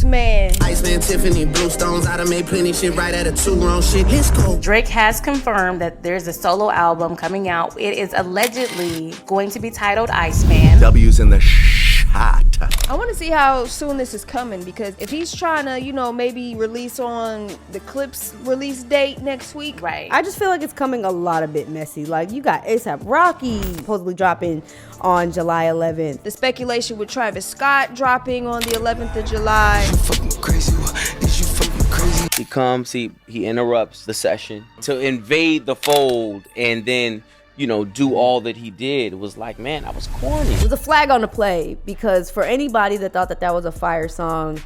Iceman. Iceman, Tiffany, Bluestones. I done made plenty shit right at a 2 wrong shit. Let's go. Drake has confirmed that there's a solo album coming out. It is allegedly going to be titled Iceman. W's in the shot. I want to see how soon this is coming, because if he's trying to, maybe release on the Clips release date next week. Right. I just feel like it's coming a lot a bit messy. Like, you got A$AP Rocky supposedly dropping on July 11th. The speculation with Travis Scott dropping on the 11th of July. You fucking crazy? Is you fucking crazy? He comes, he interrupts the session to invade the fold, and then do all that he did. It was like, man, I was corny. It was a flag on the play, because for anybody that thought that was a fire song,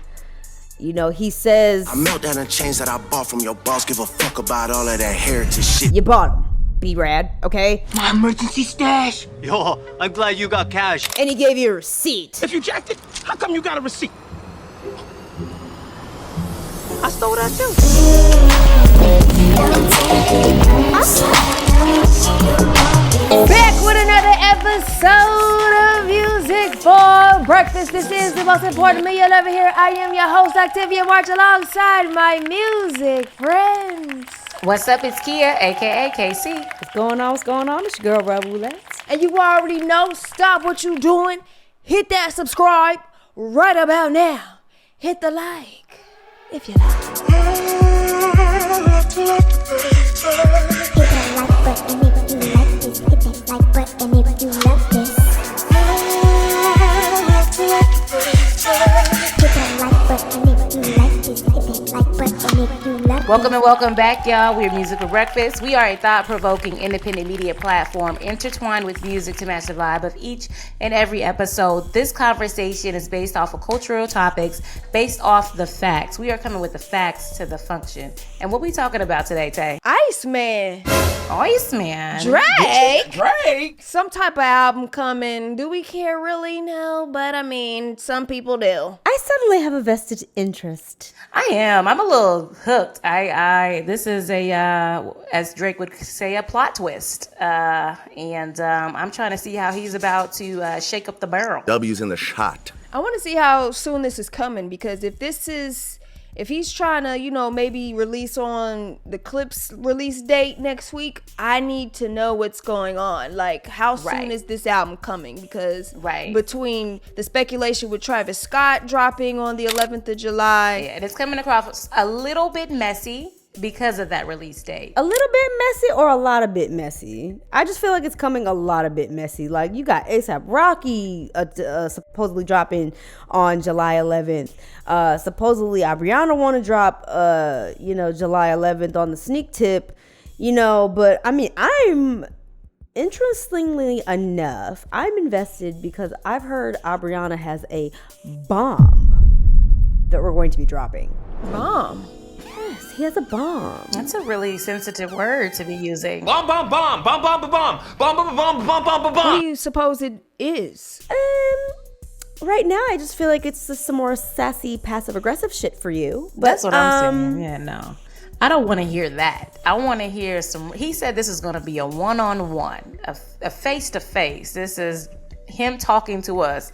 he says, I melt down the chains that I bought from your boss. Give a fuck about all of that heritage shit. you bought him. Be rad, okay? My emergency stash. Yo, I'm glad you got cash. And he gave you a receipt. If you jacked it, how come you got a receipt? I stole that too. Back with another episode of Music for Breakfast. This is the most important meal you'll ever hear. I am your host, Octavia March, alongside my music friends. What's up? It's Kia, aka KC. What's going on? What's going on? It's your girl, Rivalries. And you already know, stop what you doing. Hit that subscribe right about now. Hit the like if you like. Welcome and welcome back, y'all. We're Music for Breakfast. We are a thought-provoking independent media platform intertwined with music to match the vibe of each and every episode. This conversation is based off of cultural topics, based off the facts. We are coming with the facts to the function. And what we talking about today, Tay? Iceman. Iceman. Drake. Some type of album coming. Do we care really? No, but I mean, some people do. I suddenly have a vested interest. I am. I'm a little hooked. This is as Drake would say, a plot twist. And I'm trying to see how he's about to shake up the barrel. W's in the shot. I want to see how soon this is coming, because if he's trying to, maybe release on the Clips release date next week, I need to know what's going on. Like, how soon is this album coming? Because between the speculation with Travis Scott dropping on the 11th of July. Yeah, and it's coming across a little bit messy because of that release date. A little bit messy or a lot of bit messy? I just feel like it's coming a lot of bit messy. Like, you got A$AP Rocky supposedly dropping on July 11th. Supposedly Ariana want to drop, July 11th on the sneak tip, but I mean, interestingly enough, I'm invested because I've heard Ariana has a bomb that we're going to be dropping. Bomb? Yes, he has a bomb. That's a really sensitive word to be using. Bomb, bomb, bomb, bomb, bomb, bomb, bomb, bomb, bomb, bomb, bomb, bomb, bomb. What do you suppose it is? Right now, I just feel like it's just some more sassy, passive-aggressive shit for you. But, that's what I'm saying. Yeah, no. I don't want to hear that. I want to hear he said this is going to be a one-on-one, a face-to-face. This is him talking to us.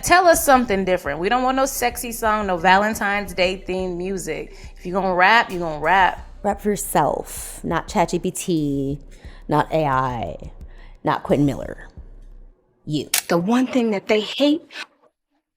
Tell us something different. We don't want no sexy song, no Valentine's Day themed music. If you're going to rap, you're going to rap. Rap for yourself, not ChatGPT, not AI, not Quentin Miller. You. The one thing that they hate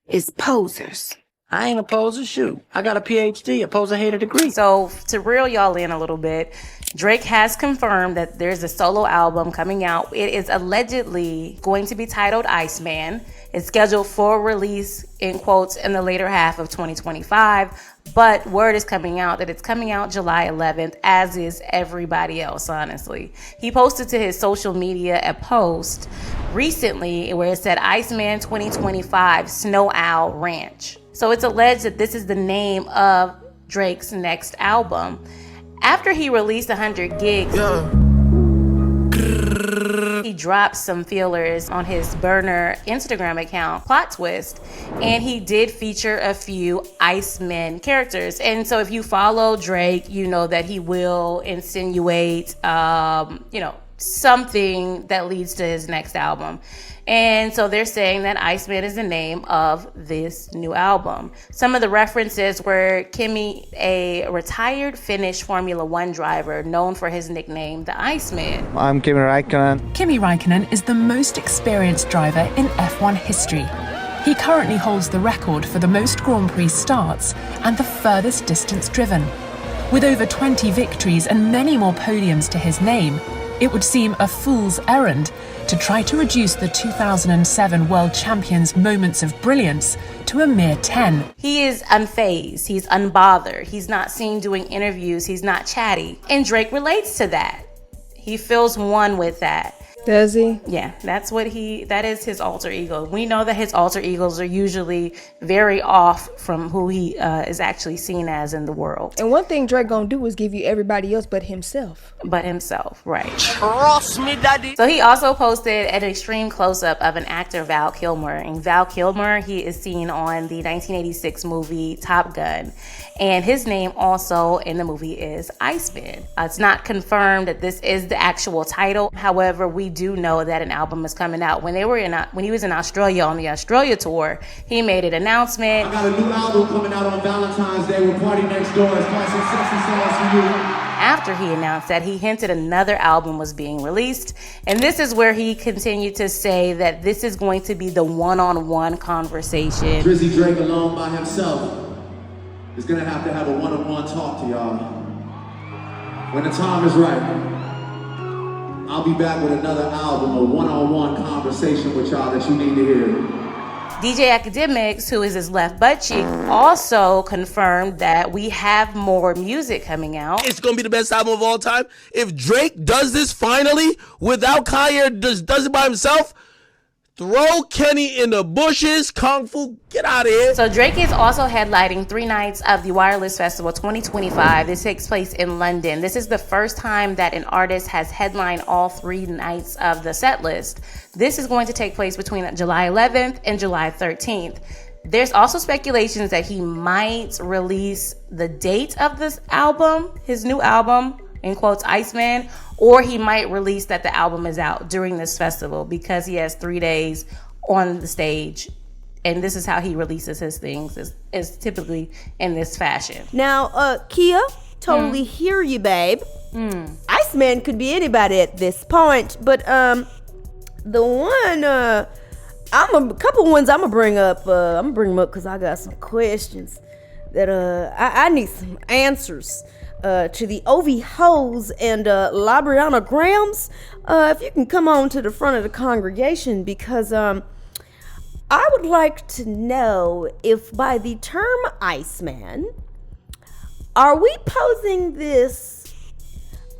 is posers. I ain't a poser, shoot. I got a PhD, a poser hater degree. So to reel y'all in a little bit, Drake has confirmed that there's a solo album coming out. It is allegedly going to be titled Iceman. It's scheduled for release, in quotes, in the later half of 2025. But word is coming out that it's coming out July 11th, as is everybody else, honestly. He posted to his social media a post recently where it said Iceman 2025 Snow Owl Ranch. So it's alleged that this is the name of Drake's next album. After he released 100 gigs, he dropped some feelers on his burner Instagram account, Plot Twist, and he did feature a few Iceman characters. And so if you follow Drake, you know that he will insinuate, something that leads to his next album. And so they're saying that Iceman is the name of this new album. Some of the references were Kimi, a retired Finnish Formula One driver known for his nickname, the Iceman. I'm Kimi Räikkönen. Kimi Räikkönen is the most experienced driver in F1 history. He currently holds the record for the most Grand Prix starts and the furthest distance driven. With over 20 victories and many more podiums to his name, it would seem a fool's errand to try to reduce the 2007 world champion's moments of brilliance to a mere 10. He is unfazed, he's unbothered, he's not seen doing interviews, he's not chatty. And Drake relates to that. He feels one with that. Does he? Yeah, that is his alter ego. We know that his alter egos are usually very off from who he is actually seen as in the world. And one thing Drake gonna do is give you everybody else but himself. Right. Trust me, daddy. So he also posted an extreme close-up of an actor, Val Kilmer. And Val Kilmer, he is seen on the 1986 movie Top Gun. And his name also in the movie is Iceman. It's not confirmed that this is the actual title. However, we do know that an album is coming out. When he was in Australia on the Australia tour, he made an announcement. I got a new album coming out on Valentine's Day with Party Next Door. It's called Some Sexy Songs for You. After he announced that, he hinted another album was being released. And this is where he continued to say that this is going to be the one-on-one conversation. Drizzy Drake alone by himself is gonna have to have a one-on-one talk to y'all. When the time is right, I'll be back with another album, a one-on-one conversation with y'all that you need to hear. DJ Academics, who is his left butt cheek, also confirmed that we have more music coming out. It's gonna be the best album of all time. If Drake does this finally without Kanye, does it by himself, throw Kenny in the bushes, Kung Fu, get out of here. So Drake is also headlining 3 nights of the Wireless Festival 2025. This takes place in London. This is the first time that an artist has headlined all 3 nights of the set list. This is going to take place between July 11th and July 13th. There's also speculations that he might release the date of this album, his new album, in quotes, Iceman, or he might release that the album is out during this festival because he has 3 days on the stage. And this is how he releases his things, is typically in this fashion. Now, Kia, totally hear you, babe. Iceman could be anybody at this point, but the one, a couple ones I'm gonna bring up. I'm gonna bring them up because I got some questions that I need some answers. To the Ovi Hoes and Labriana Grahams, if you can come on to the front of the congregation, because I would like to know if by the term Iceman, are we posing this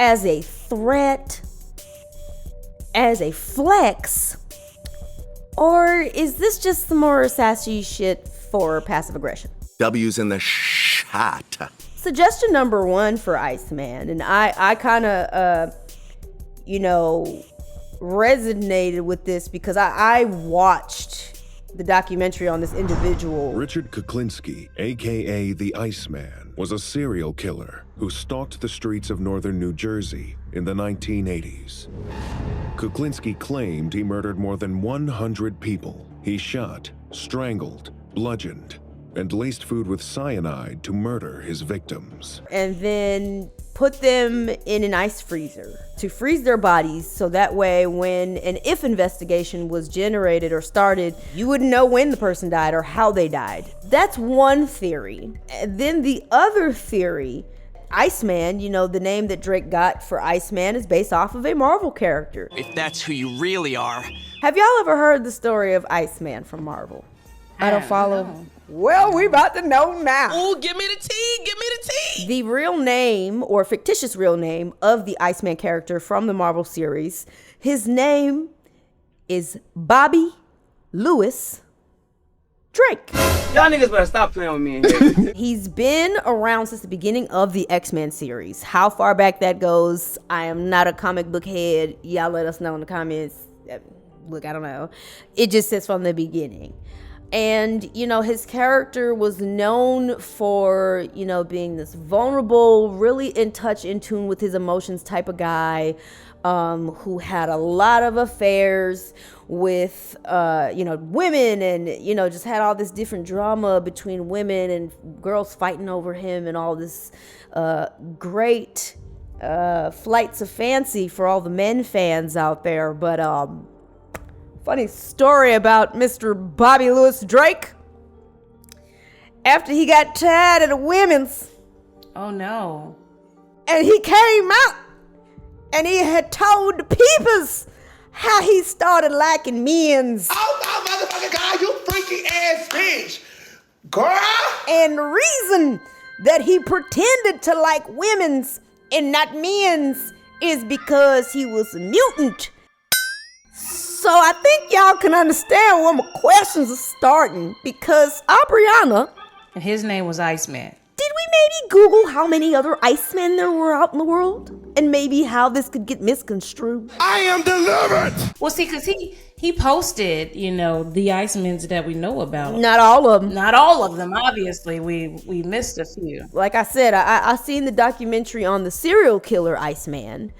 as a threat, as a flex, or is this just some more sassy shit for passive aggression? W's in the shot. Suggestion number 1 for Iceman, and I kind of, resonated with this because I watched the documentary on this individual. Richard Kuklinski, aka the Iceman, was a serial killer who stalked the streets of northern New Jersey in the 1980s. Kuklinski claimed he murdered more than 100 people. He shot, strangled, bludgeoned, and laced food with cyanide to murder his victims. And then put them in an ice freezer to freeze their bodies so that way when an if investigation was generated or started, you wouldn't know when the person died or how they died. That's one theory. And then the other theory, Iceman, the name that Drake got for Iceman is based off of a Marvel character. If that's who you really are. Have y'all ever heard the story of Iceman from Marvel? I don't follow. Well, we about to know now. Ooh, give me the tea, give me the tea. The real name, or fictitious real name, of the Iceman character from the Marvel series, his name is Bobby Lewis Drake. Y'all niggas better stop playing with me in here. He's been around since the beginning of the X-Men series. How far back that goes, I am not a comic book head. Y'all let us know in the comments. Look, I don't know. It just says from the beginning. And, his character was known for, being this vulnerable, really in touch, in tune with his emotions type of guy. who had a lot of affairs with, women, and, just had all this different drama between women and girls fighting over him, and all this great flights of fancy for all the men fans out there. But funny story about Mr. Bobby Lewis Drake. After he got tired of the women's. Oh no. And he came out and he had told the peepers how he started liking men's. Oh my motherfucking God, you freaky ass bitch. Girl. And the reason that he pretended to like women's and not men's is because he was a mutant. So I think y'all can understand where my questions are starting, because Aubriana, and his name was Iceman. Did we maybe Google how many other Icemen there were out in the world? And maybe how this could get misconstrued? I am delivered! Well, see, because he posted, the Icemans that we know about. Not all of them. Not all of them, obviously. We missed a few. Like I said, I seen the documentary on the serial killer Iceman.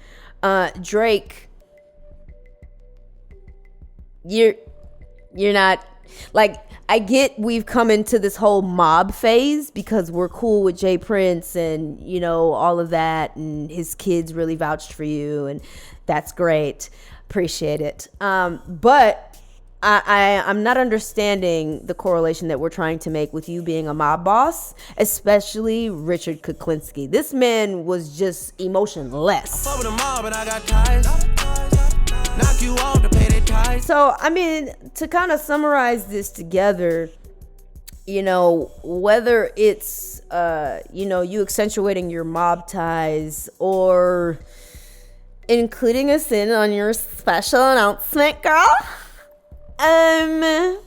Drake, you're not, like, I get we've come into this whole mob phase because we're cool with Jay Prince and, all of that, and his kids really vouched for you, and that's great. Appreciate it. But I'm not understanding the correlation that we're trying to make with you being a mob boss, especially Richard Kuklinski. This man was just emotionless. I'm over the mob and I got ties. Knock you off to pay the ties. So, I mean, to kind of summarize this together, whether it's, you accentuating your mob ties or including us in on your special announcement, girl, I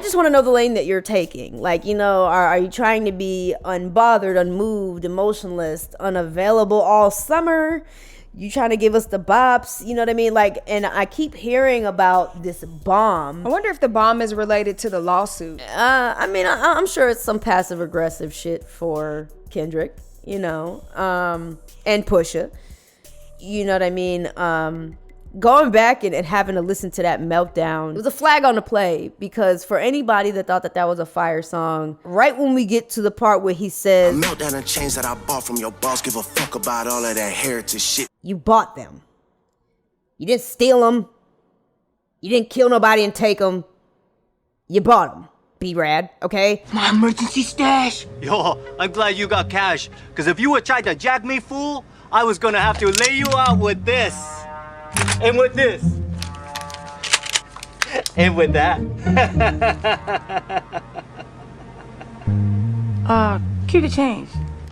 just want to know the lane that you're taking. Like, are you trying to be unbothered, unmoved, emotionless, unavailable all summer? You trying to give us the bops, you know what I mean? Like, and I keep hearing about this bomb. I wonder if the bomb is related to the lawsuit. I'm sure it's some passive aggressive shit for Kendrick, and Pusha. You know what I mean? Going back and having to listen to that Meltdown, it was a flag on the play, because for anybody that thought that was a fire song, right when we get to the part where he says, Meltdown and chains that I bought from your boss, give a fuck about all of that heritage shit. You bought them. You didn't steal them. You didn't kill nobody and take them. You bought them. B-Rad, okay? My emergency stash. Yo, I'm glad you got cash, because if you would try to jack me, fool, I was gonna have to lay you out with this. And with this. And with that. Keep the change.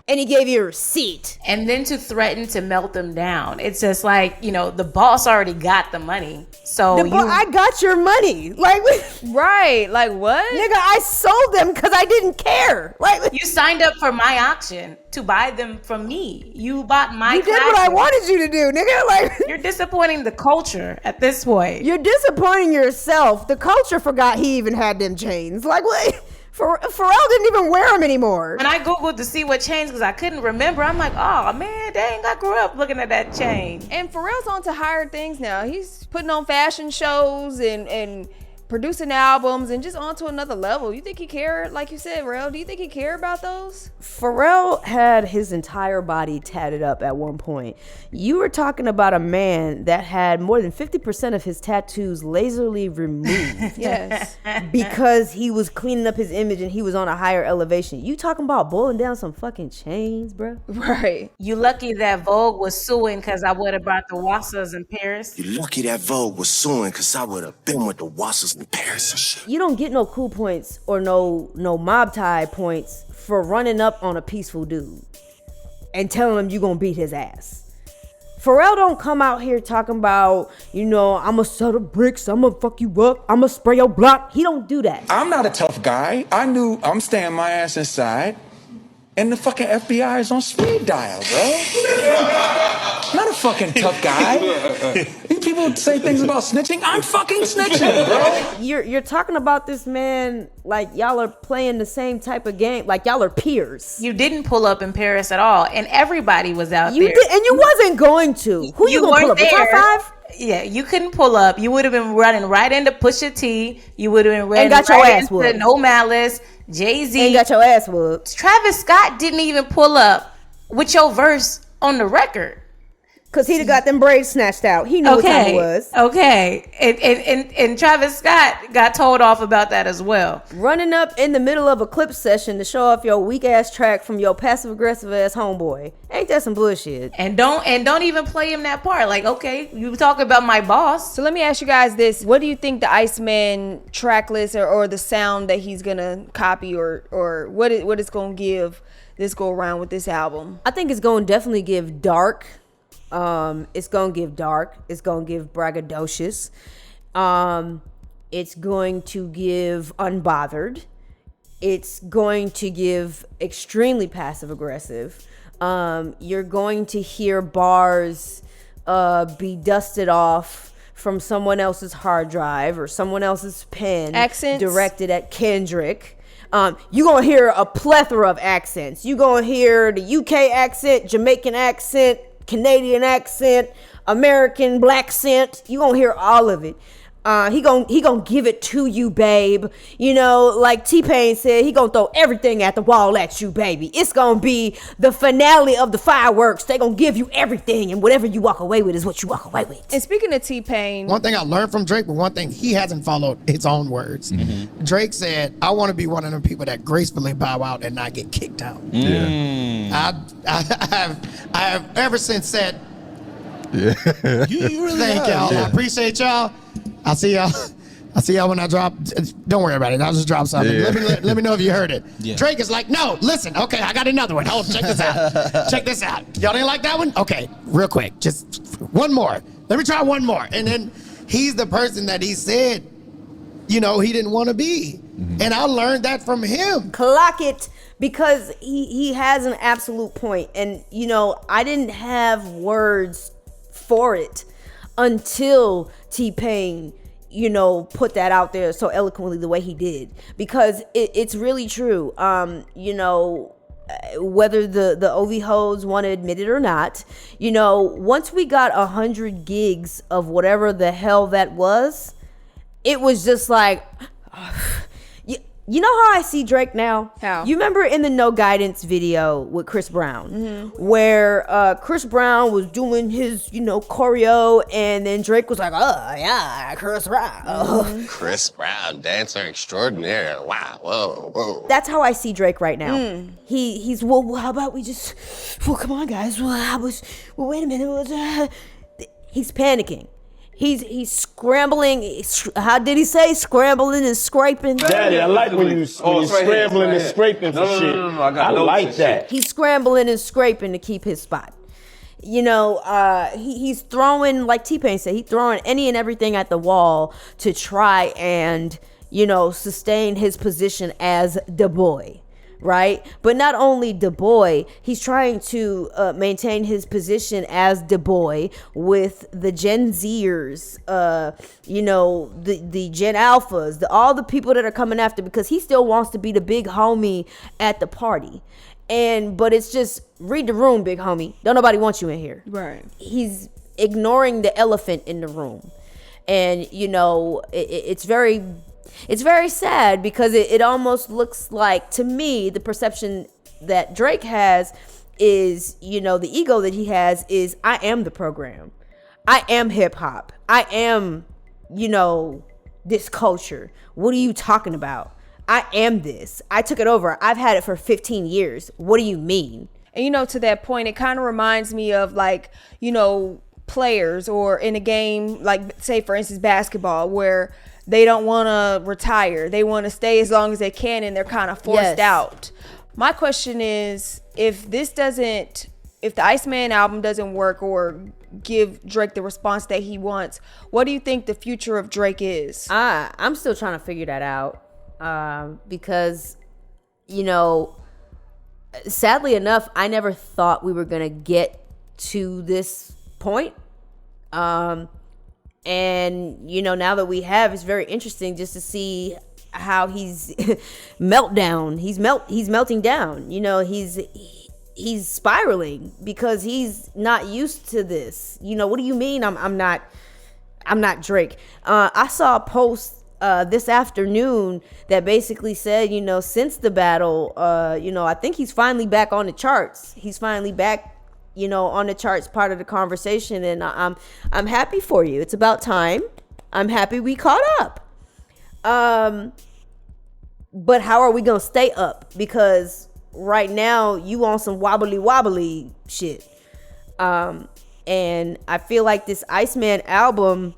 And he gave you a receipt. And then to threaten to melt them down. It's just like, the boss already got the money. So I got your money. Like, right. Like, what? Nigga, I sold them because I didn't care. Like, you signed up for my auction to buy them from me. You bought my You did what I wanted you to do, nigga. Like, you're disappointing the culture at this point. You're disappointing yourself. The culture forgot he even had them chains. Like, what? Pharrell didn't even wear them anymore. When I Googled to see what chains, because I couldn't remember, I'm like, oh man, dang, I grew up looking at that chain. And Pharrell's on to higher things now. He's putting on fashion shows and producing albums and just on to another level. You think he cared? Like you said, Rel, do you think he cared about those? Pharrell had his entire body tatted up at one point. You were talking about a man that had more than 50% of his tattoos laserly removed. Yes. Because he was cleaning up his image and he was on a higher elevation. You talking about boiling down some fucking chains, bro? Right. You lucky that Vogue was suing because I would have brought the Wassas in Paris. You lucky that Vogue was suing, because I would have been with the Wassas in Paris and shit. You don't get no cool points or no mob tie points for running up on a peaceful dude and telling him you gonna beat his ass. Pharrell don't come out here talking about, I'ma sell the bricks, I'ma fuck you up, I'ma spray your block. He don't do that. I'm not a tough guy. I knew I'm staying my ass inside. And the fucking FBI is on speed dial, bro. Not a fucking tough guy. People say things about snitching. I'm fucking snitching, bro. You're talking about this man like y'all are playing the same type of game, like y'all are peers. You didn't pull up in Paris at all, and everybody was out You there. did, and you wasn't going to. Who you gonna pull up? The top five? Yeah, you couldn't pull up. You would have been running right into Pusha T. You would have been running got your right ass into whooped. No Malice, Jay-Z. And got your ass whooped. Travis Scott didn't even pull up with your verse on the record. Cause he'd have got them braids snatched out. He knew what time it was. Okay. And Travis Scott got told off about that as well. Running up in the middle of a clip session to show off your weak ass track from your passive aggressive ass homeboy. Ain't that some bullshit? And don't even play him that part. Like, okay, you talk about my boss. So let me ask you guys this. What do you think the Iceman track list or the sound that he's gonna copy or what it's gonna give this go around with this album? I think it's gonna definitely give dark. It's gonna give dark. It's gonna give braggadocious. It's going to give unbothered. It's going to give extremely passive aggressive. You're going to hear bars be dusted off from someone else's hard drive or someone else's pen. Accents directed at Kendrick. You're gonna hear a plethora of accents. You're gonna hear the UK accent, Jamaican accent, Canadian accent, American black scent. You gonna hear all of it. He gonna give it to you, babe. You know, like T-Pain said, he gonna throw everything at the wall at you, baby. It's gonna be the finale of the fireworks. They gonna give you everything, and whatever you walk away with is what you walk away with. And speaking of T-Pain, one thing I learned from Drake, but one thing he hasn't followed his own words. Mm-hmm. Drake said, "I want to be one of them people that gracefully bow out and not get kicked out." Yeah. I have ever since said, "Yeah, you really thank y'all. Yeah. I appreciate y'all. I'll see y'all when I drop. Don't worry about it. I'll just drop something. Yeah. Let me know if you heard it." Yeah. Drake is like, "No, listen. Okay, I got another one. Hold, check this out. Check this out. Y'all didn't like that one? Okay, real quick, just one more. Let me try one more." And then he's the person that he said, you know, he didn't want to be. Mm-hmm. And I learned that from him. Clock it, because he has an absolute point. And, you know, I didn't have words for it until T-Pain, you know, put that out there so eloquently the way he did. Because it's really true. You know, whether the OV hoes want to admit it or not, you know, once we got 100 gigs of whatever the hell that was, it was just like, you know how I see Drake now? How? You remember in the No Guidance video with Chris Brown, where Chris Brown was doing his, you know, choreo, and then Drake was like, "Oh yeah, Chris Brown." Chris Brown, dancer extraordinaire. Wow, whoa. That's how I see Drake right now. He's well. How about we just? Well, come on, guys. Well, wait a minute. He's panicking. He's scrambling. How did he say? Scrambling and scraping. Daddy, I like when you scrambling and scraping for shit. No, I like that. He's scrambling and scraping to keep his spot. You know, he's throwing, like T-Pain said, he's throwing any and everything at the wall to try and, you know, sustain his position as the boy. Right? But not only the boy, he's trying to maintain his position as the boy with the Gen Zers, you know, the Gen Alphas, all the people that are coming after, because he still wants to be the big homie at the party. But it's just, read the room, big homie. Don't nobody want you in here. Right. He's ignoring the elephant in the room. And, you know, it's very sad, because it almost looks like, to me, the perception that Drake has is, you know, the ego that he has is, I am the program. I am hip hop. I am, you know, this culture. What are you talking about? I am this. I took it over. I've had it for 15 years. What do you mean? And, you know, to that point, it kind of reminds me of, like, you know, players or in a game, like, say, for instance, basketball, where they don't want to retire. They want to stay as long as they can, and they're kind of forced out. My question is, if the Iceman album doesn't work or give Drake the response that he wants, what do you think the future of Drake is? I'm still trying to figure that out, because, you know, sadly enough, I never thought we were going to get to this point. And now that we have, it's very interesting just to see how he's meltdown. He's melting down. He's spiraling because he's not used to this. What do you mean I'm not Drake? I saw a post this afternoon that basically said, since the battle, I think he's finally back on the charts. He's finally back, on the charts, part of the conversation, and I'm happy for you. It's about time. I'm happy we caught up. But how are we gonna stay up? Because right now you on some wobbly shit. And I feel like this Iceman album,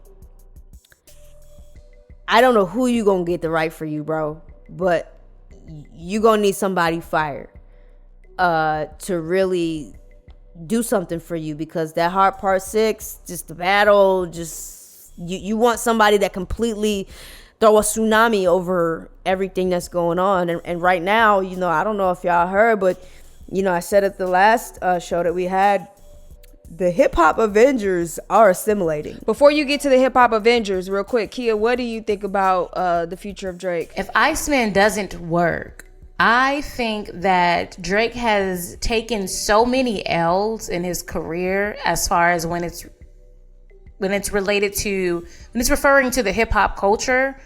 I don't know who you gonna get to write for you, bro, but you gonna need somebody fire to really do something for you, because that Heart Part 6, just the battle, just you want somebody that completely throw a tsunami over everything that's going on. And right now, I don't know if y'all heard, but I said at the last show that we had, the Hip Hop Avengers are assimilating. Before you get to the Hip Hop Avengers, real quick, Kia, what do you think about the future of Drake? If Iceman doesn't work, I think that Drake has taken so many L's in his career, as far as when it's referring to the hip hop culture,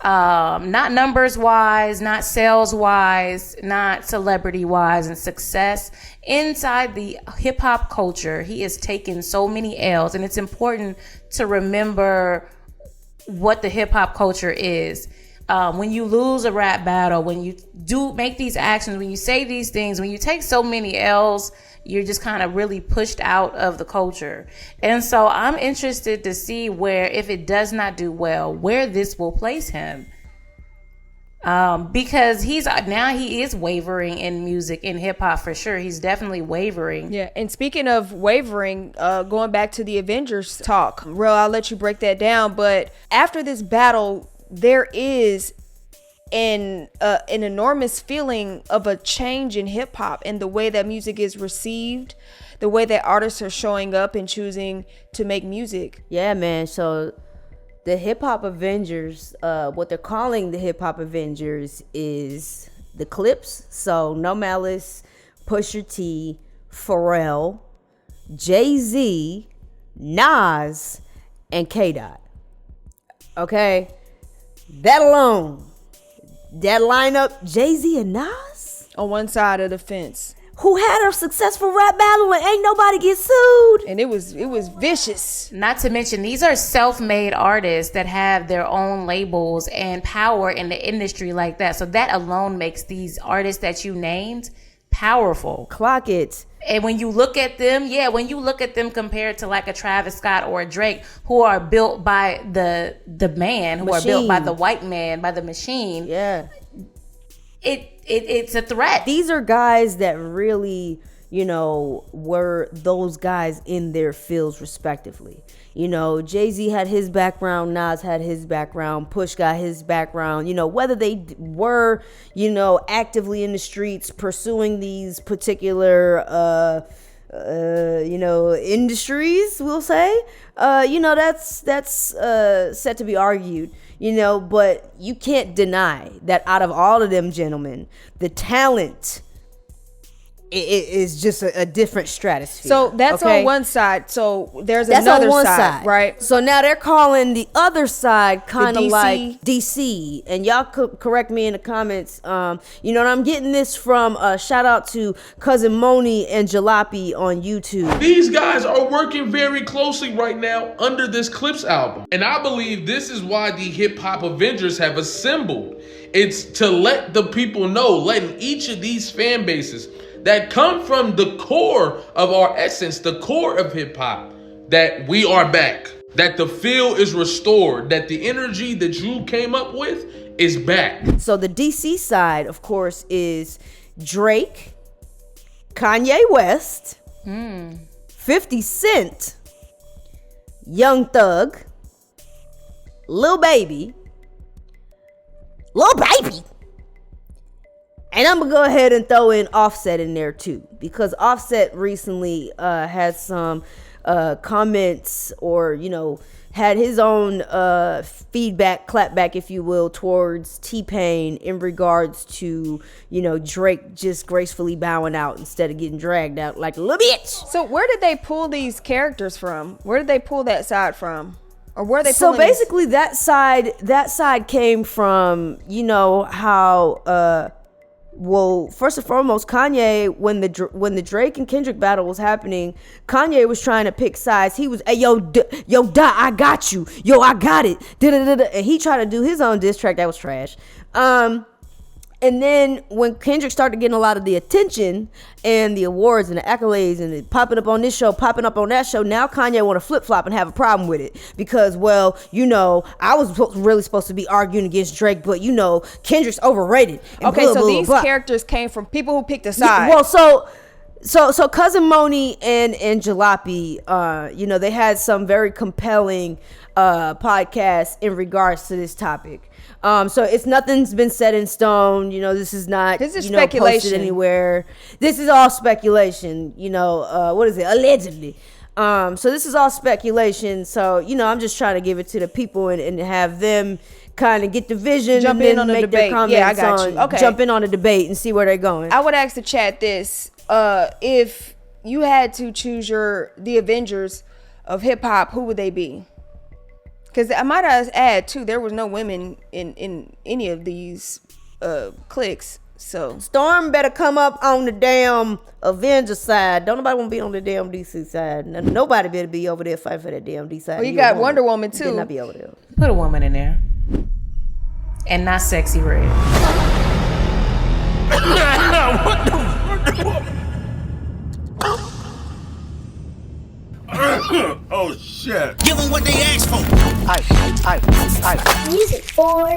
not numbers wise, not sales wise, not celebrity wise, and success inside the hip hop culture. He has taken so many L's, and it's important to remember what the hip hop culture is. When you lose a rap battle, when you do make these actions, when you say these things, when you take so many L's, you're just kind of really pushed out of the culture. And so I'm interested to see where, if it does not do well, where this will place him. Because he is wavering in music, in hip hop for sure. He's definitely wavering. Yeah. And speaking of wavering, going back to the Avengers talk, Real, I'll let you break that down. But after this battle, there is an enormous feeling of a change in hip hop and the way that music is received, the way that artists are showing up and choosing to make music. Yeah, man. So the Hip Hop Avengers, what they're calling the Hip Hop Avengers is the Clips. So No Malice, Pusha T, Pharrell, Jay-Z, Nas, and K-Dot. Okay? That alone, that lineup, Jay-Z and Nas on one side of the fence, who had a successful rap battle and ain't nobody get sued, and it was vicious. Not to mention, these are self-made artists that have their own labels and power in the industry like that. So that alone makes these artists that you named powerful. Clock it. And when you look at them, compared to like a Travis Scott or a Drake, who are built by the man, who are built by the white man, by the machine. Yeah. It's a threat. These are guys that really, were those guys in their fields respectively. Jay-Z had his background, Nas had his background, Push got his background, whether they were, actively in the streets pursuing these particular, industries, we'll say, that's set to be argued. But you can't deny that out of all of them gentlemen, the talent is just a different stratosphere. So that's on one side. So there's another side, right? So now they're calling the other side kind of like DC. And y'all could correct me in the comments. And I'm getting this from shout out to Cousin Moni and Jalopy on YouTube. These guys are working very closely right now under this Clips album. And I believe this is why the Hip Hop Avengers have assembled. It's to let the people know, letting each of these fan bases that come from the core of our essence, the core of hip hop, that we are back, that the feel is restored, that the energy that you came up with is back. So the DC side, of course, is Drake, Kanye West, 50 Cent, Young Thug, Lil Baby. And I'm going to go ahead and throw in Offset in there too, because Offset recently had some comments or, you know, had his own feedback, clapback, if you will, towards T-Pain in regards to, you know, Drake just gracefully bowing out instead of getting dragged out like a little bitch. So where did they pull these characters from? Where did they pull that side from? Or where are they so basically that side came from, you know, how well, first and foremost, Kanye, when the Drake and Kendrick battle was happening, Kanye was trying to pick sides. He was, hey, yo, I got you. Yo, I got it. And he tried to do his own diss track that was trash. And then when Kendrick started getting a lot of the attention and the awards and the accolades and it popping up on this show, popping up on that show, now Kanye want to flip-flop and have a problem with it because, well, you know, I was really supposed to be arguing against Drake, but, you know, Kendrick's overrated. Okay, so these characters came from people who picked a side. Yeah, well, so Cousin Moni and Jalopy, you know, they had some very compelling podcasts in regards to this topic. So it's nothing's been set in stone. You know, this is not. This is speculation posted anywhere. This is all speculation. You know, what is it? Allegedly. So this is all speculation. So, you know, I'm just trying to give it to the people and have them kind of get the vision, jump and in then on the make debate. their comments Yeah, I got you. Okay, jump in on the debate and see where they're going. I would ask the chat this: if you had to choose the Avengers of hip hop, who would they be? Because I might add too, there was no women in any of these cliques. So Storm better come up on the damn Avenger side. Don't nobody want to be on the damn DC side. Nobody better be over there fighting for that damn DC side. Well, you got Wonder Woman too. Better not be over there. Put a woman in there, and not Sexy Red. What the? Oh shit! Give them what they asked for. Music for